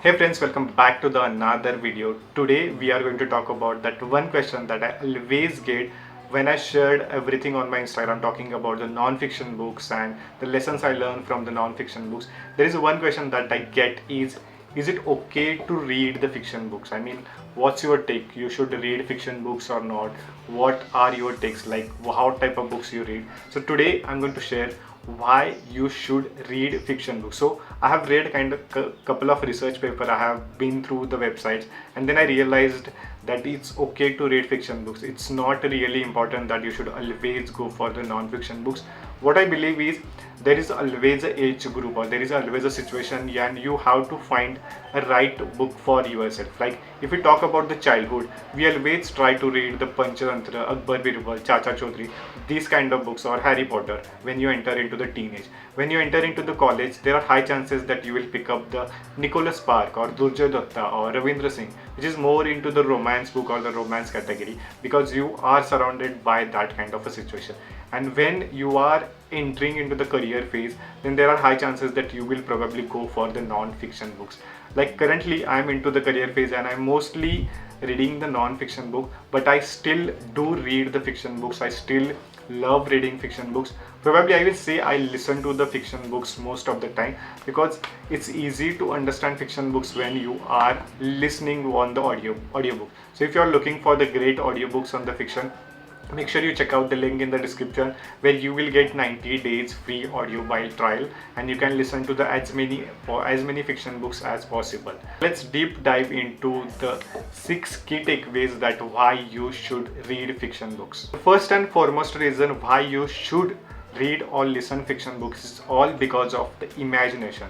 Hey friends, welcome back to the another video. Today we are going to talk about that one question that I always get when I shared everything on my Instagram talking about the non-fiction books and the lessons I learned from the non-fiction books. There is one question that I get is it okay to read the fiction books? I mean, what's your take? You should read fiction books or not? What are your takes? Like how type of books you read? So today I'm going to share why you should read fiction books. So I have read kind of couple of research paper, I have been through the websites, and then I realized that it's okay to read fiction books. It's not really important that you should always go for the non-fiction books. What I believe is there is always a age group or there is always a situation and you have to find a right book for yourself. Like if we talk about the childhood, we always try to read the Panchatantra, Akbar Birbal, Chacha Chaudhary, these kind of books, or Harry Potter when you enter into the teenage. When you enter into the college, there are high chances that you will pick up the Nicholas Spark or Durjay Datta or Ravindra Singh, which is more into the romance book or the romance category, because you are surrounded by that kind of a situation. And when you are entering into the career phase, then there are high chances that you will probably go for the non-fiction books. Like currently I'm into the career phase and I'm mostly reading the non-fiction book, but I still do read the fiction books. I still love reading fiction books. Probably I will say I listen to the fiction books most of the time, because it's easy to understand fiction books when you are listening on the audiobook. So if you are looking for the great audiobooks on the fiction, make sure you check out the link in the description where you will get 90 days free audio while trial, and you can listen to the as many fiction books as possible. Let's deep dive into the 6 key takeaways that why you should read fiction books. The first and foremost reason why you should read or listen fiction books is all because of the imagination.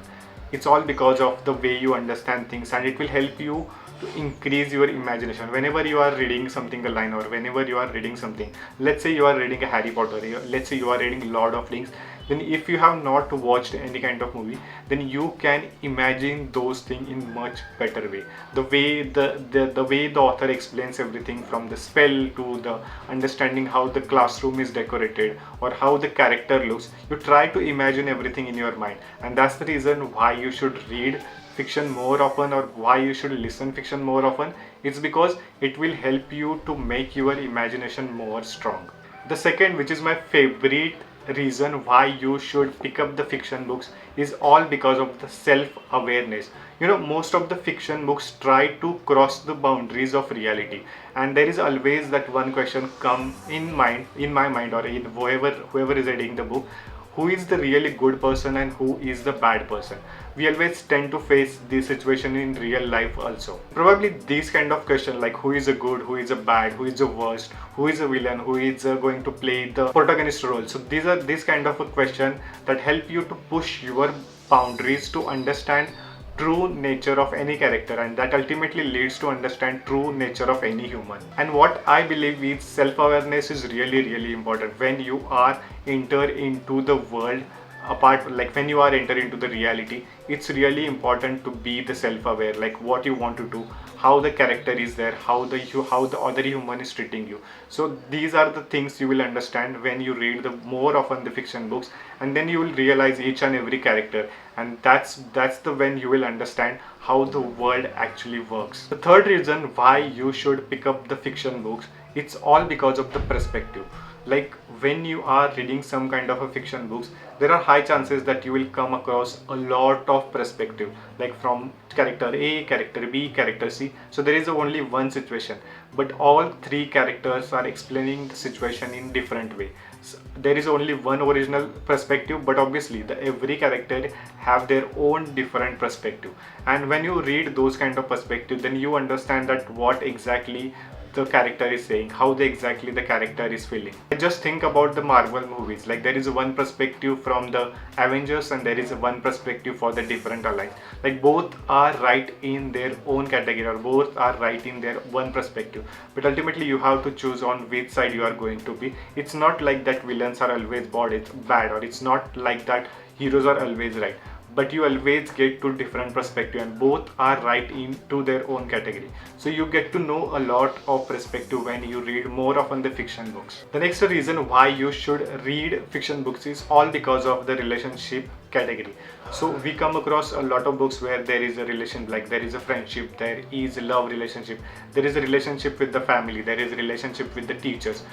It's all because of the way you understand things, and it will help you to increase your imagination. Whenever you are reading something, a line, or whenever you are reading something, let's say you are reading a Harry Potter, let's say you are reading Lord of Rings, then if you have not watched any kind of movie, then you can imagine those things in much better way. The way the way the author explains everything, from the spell to the understanding how the classroom is decorated or how the character looks, you try to imagine everything in your mind. And that's the reason why you should read fiction more often, or why you should listen fiction more often. It's because it will help you to make your imagination more strong. The second, which is my favorite reason why you should pick up the fiction books, is all because of the self-awareness. You know, most of the fiction books try to cross the boundaries of reality, and there is always that one question come in my mind, or in whoever is reading the book: who is the really good person and who is the bad person? We always tend to face this situation in real life also. Probably these kind of questions, like who is a good, who is a bad, who is the worst, who is a villain, who is going to play the protagonist role. So these are this kind of a question that help you to push your boundaries to understand true nature of any character, and that ultimately leads to understand true nature of any human. And what I believe is self-awareness is really important when you are enter into the world. Apart, like when you are enter into the reality, it's really important to be the self-aware, like what you want to do, how the character is there, how the other human is treating you. So these are the things you will understand when you read the more often the fiction books, and then you will realize each and every character, and that's the when you will understand how the world actually works. The third reason why you should pick up the fiction books, it's all because of the perspective. Like when you are reading some kind of a fiction books, there are high chances that you will come across a lot of perspective, like from character A, character B, character C. So there is only one situation, but all three characters are explaining the situation in different way. So there is only one original perspective, but obviously every character have their own different perspective. And when you read those kind of perspective, then you understand that what exactly the character is saying, how exactly the character is feeling. Just think about the Marvel movies. Like there is one perspective from the Avengers and there is one perspective for the different allies. Like both are right in their own category, or both are right in their one perspective, but ultimately you have to choose on which side you are going to be. It's not like that villains are always bad, or it's not like that heroes are always right, but you always get to different perspective, and both are right into their own category. So you get to know a lot of perspective when you read more often the fiction books. The next reason why you should read fiction books is all because of the relationship category. So we come across a lot of books where there is a relation, like there is a friendship, there is a love relationship, there is a relationship with the family, there is a relationship with the teachers.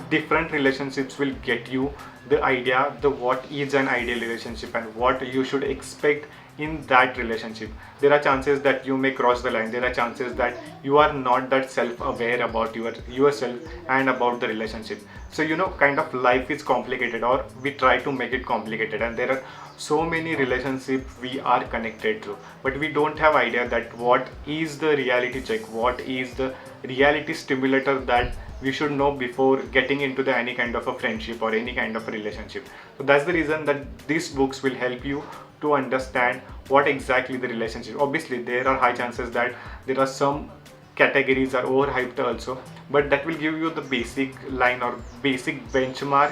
Different relationships will get you the idea the what is an ideal relationship and what you should expect in that relationship. There are chances that you may cross the line. There are chances that you are not that self-aware about yourself and about the relationship. So kind of life is complicated, or we try to make it complicated, and there are so many relationships we are connected to, but we don't have idea that what is the reality check, what is the reality stimulator that we should know before getting into the any kind of a friendship or any kind of a relationship. So that's the reason that these books will help you to understand what exactly the relationship. Obviously there are high chances that there are some categories are overhyped also, but that will give you the basic line or basic benchmark.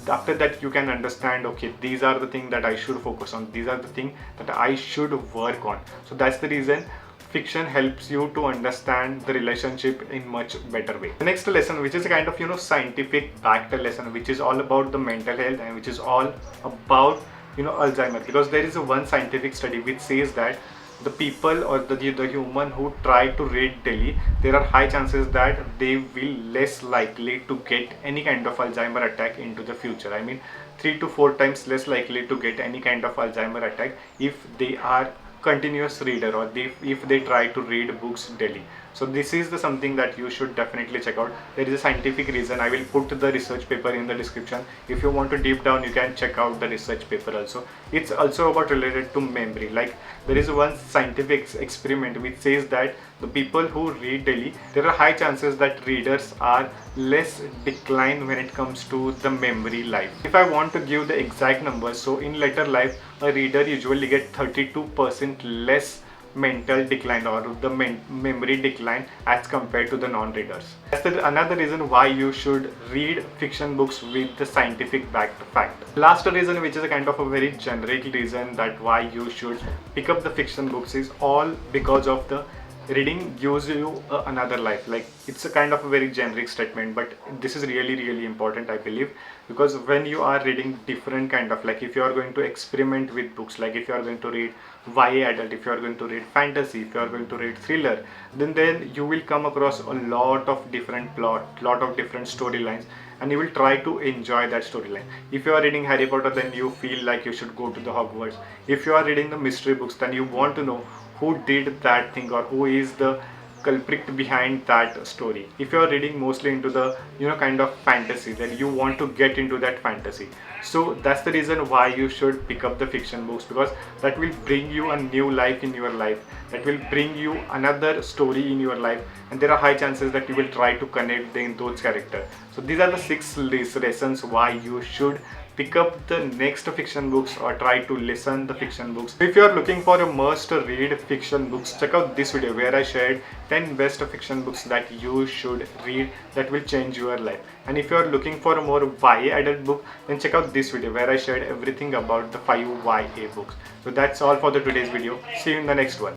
After that you can understand, okay, these are the things that I should focus on, these are the things that I should work on. So that's the reason fiction helps you to understand the relationship in much better way. The next lesson, which is a kind of scientific backed lesson, which is all about the mental health and which is all about Alzheimer, because there is a one scientific study which says that the people or the human who try to read daily, there are high chances that they will less likely to get any kind of Alzheimer attack into the future. I mean 3 to 4 times less likely to get any kind of Alzheimer attack if they are continuous reader, or if they try to read books daily. So this is the something that you should definitely check out. There is a scientific reason. I will put the research paper in the description. If you want to deep down, you can check out the research paper also. It's also about related to memory. Like there is one scientific experiment which says that the people who read daily, there are high chances that readers are less declined when it comes to the memory life. If I want to give the exact numbers, so in later life a reader usually get 32% less mental decline or the memory decline as compared to the non-readers. That's another reason why you should read fiction books with the scientific backed fact. Last reason, which is a kind of a very generic reason that why you should pick up the fiction books, is all because of the reading gives you another life. Like it's a kind of a very generic statement, but this is really important, I believe, because when you are reading different kind of, like if you are going to experiment with books, like if you are going to read YA adult, if you are going to read fantasy, if you are going to read thriller, then you will come across a lot of different plot, lot of different storylines, and you will try to enjoy that storyline. If you are reading Harry Potter, then you feel like you should go to the Hogwarts. If you are reading the mystery books, then you want to know who did that thing or who is the culprit behind that story. If you are reading mostly into the kind of fantasy, then you want to get into that fantasy. So that's the reason why you should pick up the fiction books, because that will bring you a new life in your life, that will bring you another story in your life, and there are high chances that you will try to connect those characters. So these are the 6 reasons why you should pick up the next fiction books or try to listen the fiction books. If you are looking for a must read fiction books, check out this video where I shared 10 best fiction books that you should read that will change your life. And if you are looking for a more YA adult book, then check out this video where I shared everything about the 5 YA books. So that's all for the today's video. See you in the next one.